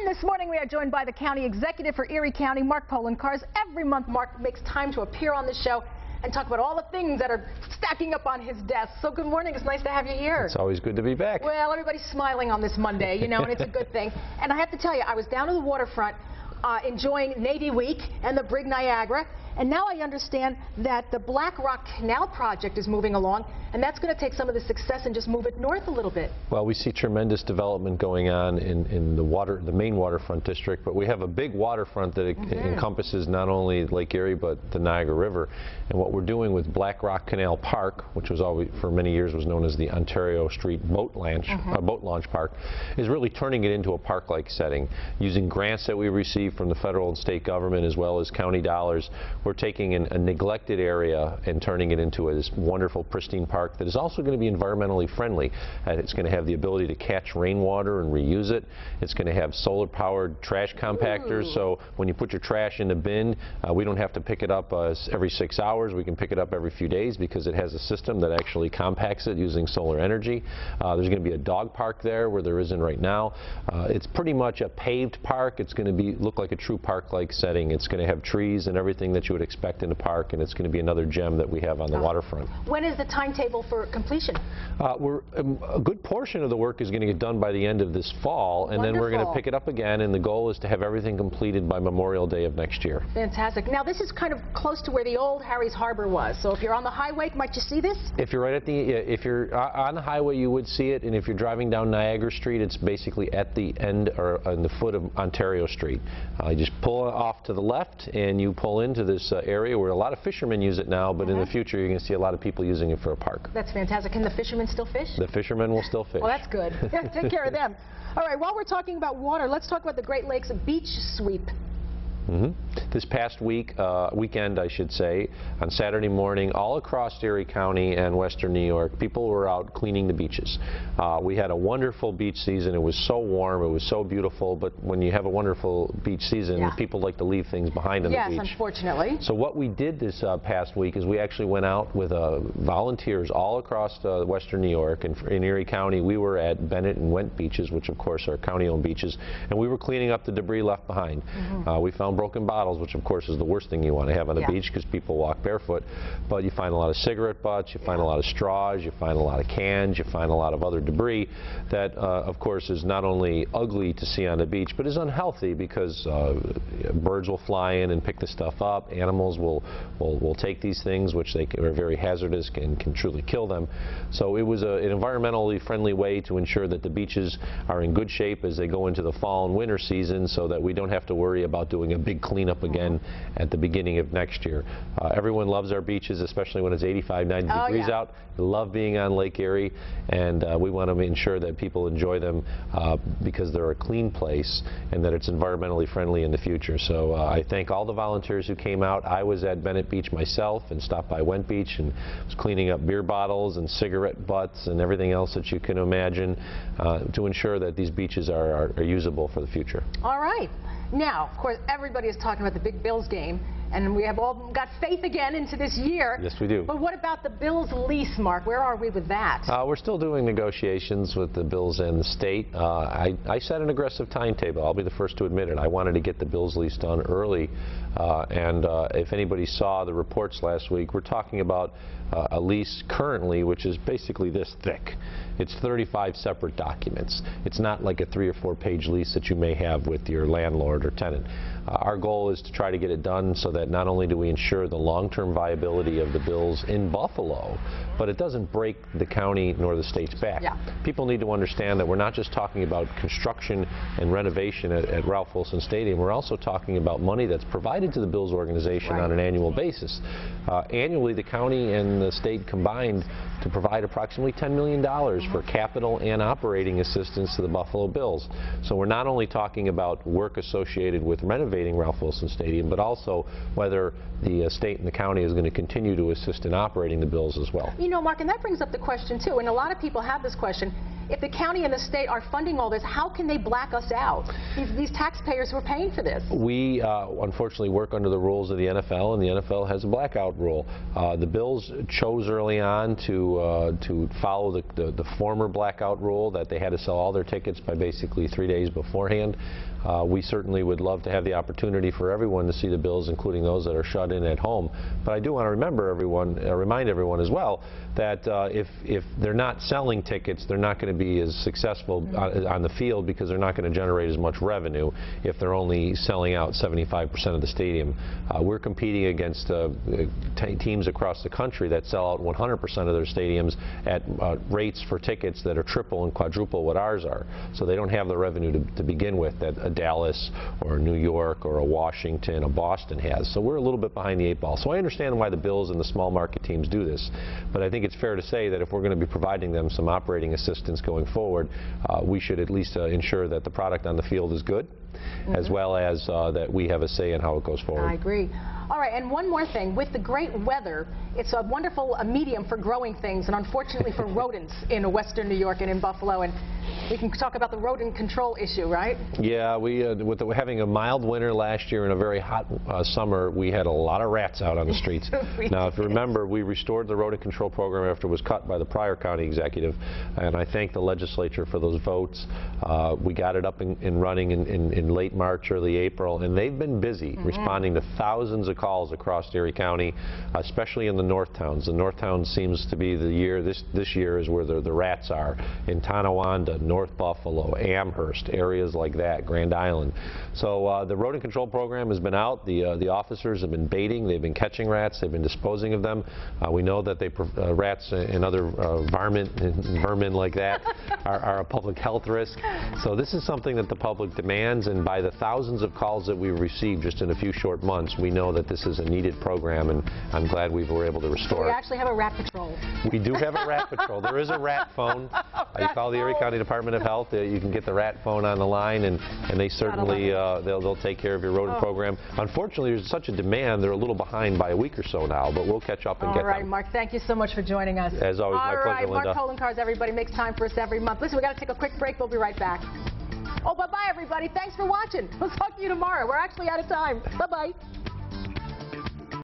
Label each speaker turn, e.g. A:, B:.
A: And this morning we are joined by the county executive for Erie County, Mark Poloncarz. Every month Mark makes time to appear on the show and talk about all the things that are stacking up on his desk. So good morning, it's nice to have you here.
B: It's always good to be back.
A: Well, everybody's smiling on this Monday, you know, and it's a good thing. And I have to tell you, I was down to the waterfront enjoying Navy Week and the Brig Niagara, and now I understand that the Black Rock Canal project is moving along, and that's going to take some of the success and just move it north a little bit. Well,
B: we see tremendous development going on in the main waterfront district, but we have a big waterfront that encompasses not only Lake Erie but the Niagara River. And what we're doing with Black Rock Canal Park, which was always for many years was known as the Ontario Street Boat Launch Park, is really turning it into a park-like setting, using grants that we receive from the federal and state government as well as county dollars. We're taking a neglected area and turning it into this wonderful, pristine park that is also going to be environmentally friendly. It's going to have the ability to catch rainwater and reuse it. It's going to have solar-powered trash compactors, so when you put your trash in the bin, we don't have to pick it up every 6 hours. We can pick it up every few days because it has a system that actually compacts it using solar energy. There's going to be a dog park there where there isn't right now. It's pretty much a paved park. It's going to look like a true park-like setting. It's going to have trees and everything that you would expect in a park, and it's going to be another gem that we have on the waterfront.
A: When is the timetable for completion?
B: A good portion of the work is going to get done by the end of this fall, and then we're going to pick it up again, and the goal is to have everything completed by Memorial Day of next year.
A: Fantastic. Now this is kind of close to where the old Harry's Harbor was, so if you're on the highway, might you see this?
B: If you're right at if you're on the highway, you would see it, and if you're driving down Niagara Street, it's basically at the end or on the foot of Ontario Street. You just pull off to the left, and you pull into this area where a lot of fishermen use it now, but in the future you're going to see a lot of people using it for a park.
A: That's fantastic. Can the fishermen still fish?
B: The fishermen will still fish.
A: Well, that's good. Take care of them. All right, while we're talking about water, let's talk about the Great Lakes Beach Sweep. This past weekend, I should say, on Saturday morning, all across Erie County and western New York, people were out cleaning the beaches. We had a wonderful beach season. It was so warm, it was so beautiful, but when you have a wonderful beach season, people like to leave things behind on the beach. Yes, unfortunately.
B: So what we did this past week is we actually went out with volunteers all across western New York, and in Erie County we were at Bennett and Went beaches, which of course are county-owned beaches, and we were cleaning up the debris left behind. We found broken bottles, which of course is the worst thing you want to have on the beach because people walk barefoot, but you find a lot of cigarette butts, you find a lot of straws, you find a lot of cans, you find a lot of other debris that of course is not only ugly to see on the beach but is unhealthy because birds will fly in and pick the stuff up, animals will take these things which are very hazardous and can truly kill them. So it was an environmentally friendly way to ensure that the beaches are in good shape as they go into the fall and winter season so that we don't have to worry about doing a big cleanup again at the beginning of next year. Everyone loves our beaches, especially when it's 85, 90 degrees out. We love being on Lake Erie, and we want to ensure that people enjoy them because they're a clean place and that it's environmentally friendly in the future. So I thank all the volunteers who came out. I was at Bennett Beach myself and stopped by Went Beach and was cleaning up beer bottles and cigarette butts and everything else that you can imagine to ensure that these beaches are usable for the future.
A: All right. Now, of course, everybody is talking about the big Bills game, and we have all got faith again into this year.
B: Yes, we do.
A: But what about the Bills lease, Mark? Where are we with that?
B: We're still doing negotiations with the Bills and the state. I set an aggressive timetable. I'll be the first to admit it. I wanted to get the Bills lease done early, and if anybody saw the reports last week, we're talking about a lease currently which is basically this thick. It's 35 separate documents. It's not like a 3 or 4 page lease that you may have with your landlord or tenant. Our goal is to try to get it done so that not only do we ensure the long-term viability of the Bills in Buffalo, but it doesn't break the county nor the state's back. People need to understand that we're not just talking about construction and renovation at Ralph Wilson Stadium. We're also talking about money that's provided to the Bills organization on an annual basis. Annually, the county and the state combined to provide approximately $10 million for capital and operating assistance to the Buffalo Bills. So we're not only talking about work associated with renovating Ralph Wilson Stadium, but also whether the state and the county is going to continue to assist in operating the Bills as well.
A: You know, Mark, and that brings up the question too, and a lot of people have this question,
C: if the county and the state are funding all this, how can they black us out? These taxpayers who are paying for this.
B: We unfortunately work under the rules of the NFL, and the NFL has a blackout rule. The Bills chose early on to follow the former blackout rule that they had to sell all their tickets by basically 3 days beforehand. We certainly would love to have the opportunity for everyone to see the Bills, including those that are shut in at home. But I do want to remind everyone as well that if they're not selling tickets, they're not going to be as successful on the field, because they're not going to generate as much revenue if they're only selling out 75% of the stadium. We're competing against teams across the country that sell out 100% of their stadiums at rates for tickets that are triple and quadruple what ours are. So they don't have the revenue to begin with that a Dallas or a New York or a Washington, a Boston has. So we're a little bit behind the 8 ball. So I understand why the Bills and the small market teams do this, but I think it's fair to say that if we're going to be providing them some operating assistance going forward, we should at least ensure that the product on the field is good, as well as that we have a say in how it goes forward.
C: I agree. All right, and one more thing. With the great weather, it's a wonderful medium for growing things, and unfortunately for rodents in western New York and in Buffalo. And we can talk about the rodent control issue, right?
B: Yeah, with having a mild winter last year and a very hot summer, we had a lot of rats out on the streets. Now, if you remember, we restored the Rodent Control Program after it was cut by the prior county executive, and I thank the legislature for those votes. We got it up and running in late March, early April, and they've been busy responding to thousands of calls across Erie County, especially in the north towns. The north towns seems to be the year, this year is where the rats are, in Tonawanda, North Buffalo, Amherst, areas like that, Grand Island. So the Rodent Control Program has been out. The officers have been baiting, they've been catching rats, they've been disposing of them. We know that rats and other vermin like that are a public health risk. So this is something that the public demands, and by the thousands of calls that we've received just in a few short months, we know that this is a needed program, and I'm glad we were able to restore it.
C: We actually have a rat patrol.
B: We do have a rat patrol. There is a rat phone. You call the Erie County Department of Health. You can get the rat phone on the line, and they certainly they'll take care of your rodent program. Unfortunately, there's such a demand. They're a little behind by a week or so now, but we'll catch up and get them.
C: All right, Mark, thank you so much for joining us.
B: As always, my pleasure, Linda.
C: Mark Poloncarz, everybody, makes time for us every month. Listen, we got to take a quick break. We'll be right back. Oh, bye-bye, everybody. Thanks for watching. We'll talk to you tomorrow. We're actually out of time. Bye-bye.